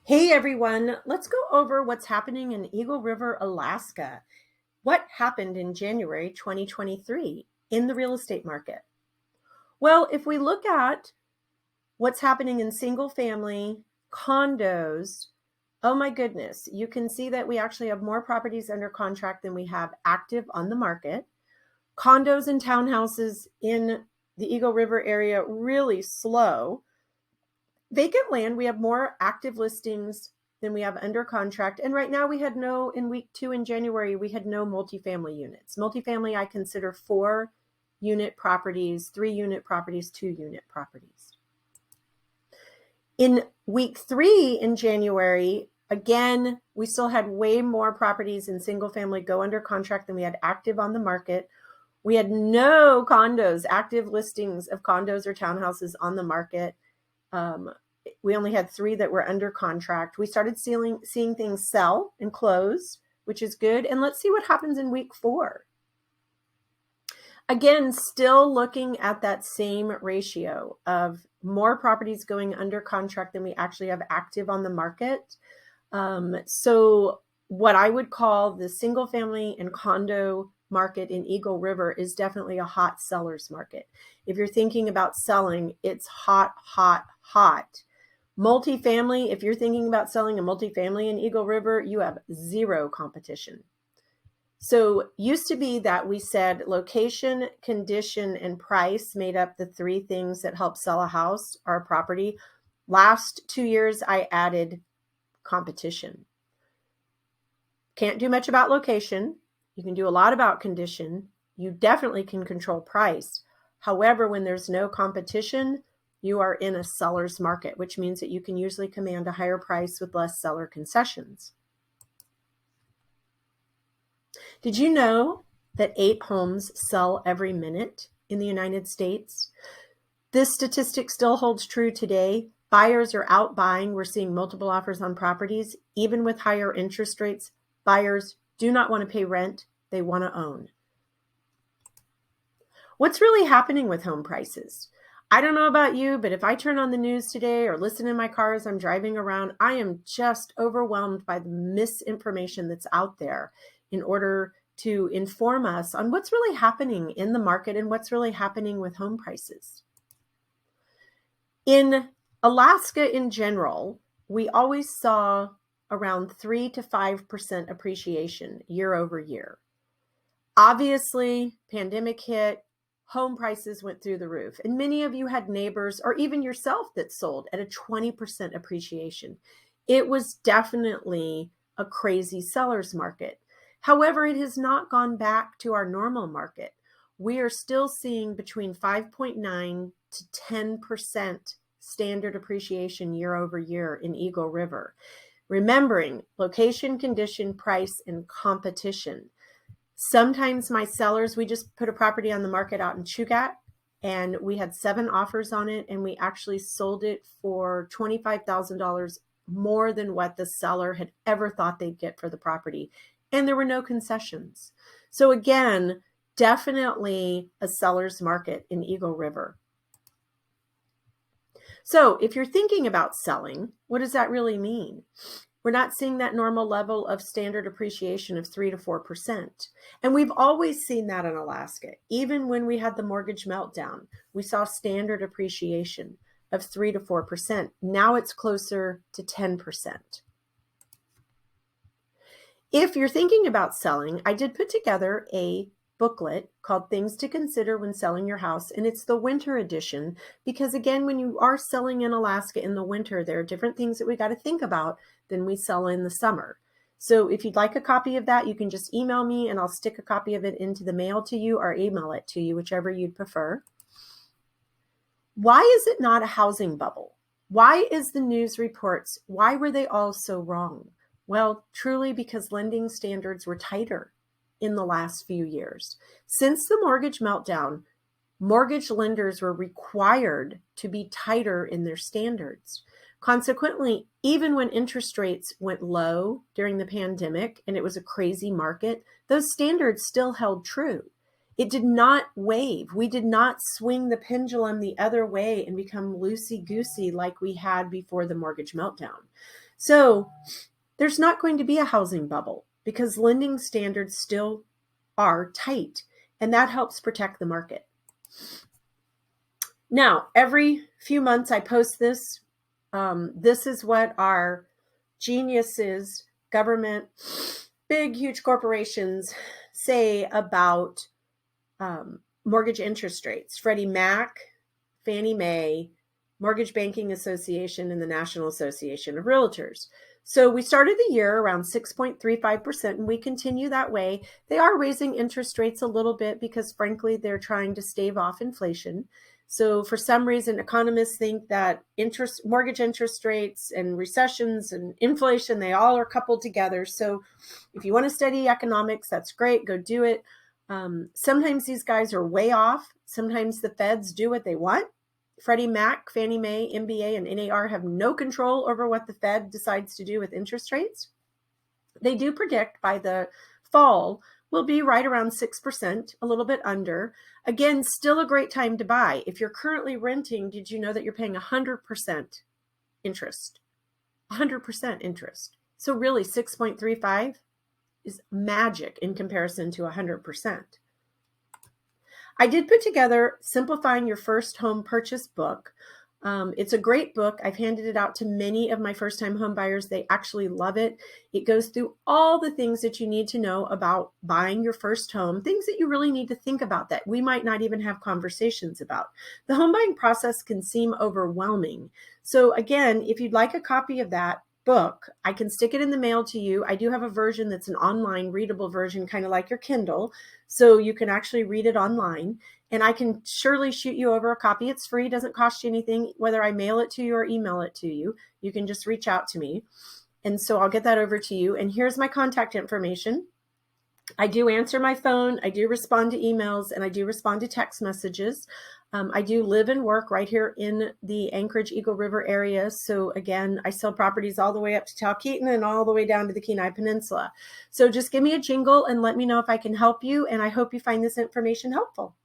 Hey everyone, let's go over what's happening in Eagle River, Alaska. What happened in January 2023 in the real estate market? Well, if we look at what's happening in single family condos, oh my goodness, you can see that we actually have more properties under contract than we have active on the market. Condos and townhouses in the Eagle River area really slow. Vacant land, we have more active listings than we have under contract. And right now in week 2 in January, we had no multifamily units. Multifamily, I consider 4-unit properties, 3-unit properties, 2-unit properties. In week 3 in January, again, we still had way more properties in single family go under contract than we had active on the market. We had no condos, active listings of condos or townhouses on the market. We only had 3 that were under contract. We started seeing things sell and close, which is good. And let's see what happens in week 4. Again, still looking at that same ratio of more properties going under contract than we actually have active on the market. So what I would call the single family and condo market in Eagle River is definitely a hot seller's market. If you're thinking about selling, it's hot, hot, hot. Multifamily, if you're thinking about selling a multifamily in Eagle River, you have zero competition. So used to be that we said location, condition, and price made up the 3 things that help sell a house or a property. Last 2 years, I added competition. Can't do much about location. You can do a lot about condition. You definitely can control price. However, when there's no competition, you are in a seller's market, which means that you can usually command a higher price with less seller concessions. Did you know that 8 homes sell every minute in the United States? This statistic still holds true today. Buyers are out buying. We're seeing multiple offers on properties. Even with higher interest rates, buyers do not want to pay rent. They want to own. What's really happening with home prices? I don't know about you, but if I turn on the news today or listen in my car as I'm driving around, I am just overwhelmed by the misinformation that's out there in order to inform us on what's really happening in the market and what's really happening with home prices. In Alaska in general, we always saw around 3 to 5% appreciation year over year. Obviously, pandemic hit, home prices went through the roof, and many of you had neighbors or even yourself that sold at a 20% appreciation. It was definitely a crazy seller's market. However, it has not gone back to our normal market. We are still seeing between 5.9 to 10% standard appreciation year over year in Eagle River. Remembering location, condition, price, and competition. Sometimes my sellers, we just put a property on the market out in Chugach, and we had 7 offers on it, and we actually sold it for $25,000 more than what the seller had ever thought they'd get for the property. And there were no concessions. So again, definitely a seller's market in Eagle River. So if you're thinking about selling, what does that really mean? We're not seeing that normal level of standard appreciation of 3 to 4%. And we've always seen that in Alaska. Even when we had the mortgage meltdown, we saw standard appreciation of 3 to 4%. Now it's closer to 10%. If you're thinking about selling, I did put together a booklet called Things to Consider When Selling Your House, and it's the winter edition because, again, when you are selling in Alaska in the winter, there are different things that we got to think about than we sell in the summer. So if you'd like a copy of that, you can just email me and I'll stick a copy of it into the mail to you or email it to you, whichever you'd prefer. Why is it not a housing bubble? Why is the news reports, why were they all so wrong? Well, truly because lending standards were tighter in the last few years. Since the mortgage meltdown, mortgage lenders were required to be tighter in their standards. Consequently, even when interest rates went low during the pandemic and it was a crazy market, those standards still held true. It did not wave. We did not swing the pendulum the other way and become loosey-goosey like we had before the mortgage meltdown. So there's not going to be a housing bubble because lending standards still are tight, and that helps protect the market. Now, every few months I post this. This is what our geniuses, government, big, huge corporations say about mortgage interest rates. Freddie Mac, Fannie Mae, Mortgage Banking Association, and the National Association of Realtors. So we started the year around 6.35%, and we continue that way. They are raising interest rates a little bit because, frankly, they're trying to stave off inflation. So for some reason, economists think that mortgage interest rates and recessions and inflation, they all are coupled together. So if you want to study economics, that's great. Go do it. Sometimes these guys are way off. Sometimes the feds do what they want. Freddie Mac, Fannie Mae, MBA, and NAR have no control over what the Fed decides to do with interest rates. They do predict by the fall will be right around 6%, a little bit under. Again, still a great time to buy. If you're currently renting, did you know that you're paying 100% interest? 100% interest. So really 6.35 is magic in comparison to 100%. I did put together Simplifying Your First Home Purchase book. It's a great book. I've handed it out to many of my first-time home buyers. They actually love it. It goes through all the things that you need to know about buying your first home, things that you really need to think about that we might not even have conversations about. The home buying process can seem overwhelming. So again, if you'd like a copy of that book, I can stick it in the mail to you. I do have a version that's an online readable version, kind of like your Kindle, so you can actually read it online. And I can surely shoot you over a copy. It's free, doesn't cost you anything, whether I mail it to you or email it to you. You can just reach out to me. And so I'll get that over to you. And here's my contact information. I do answer my phone. I do respond to emails, and I do respond to text messages. I do live and work right here in the Anchorage Eagle River area. So again, I sell properties all the way up to Talkeetna and all the way down to the Kenai Peninsula. So just give me a jingle and let me know if I can help you. And I hope you find this information helpful.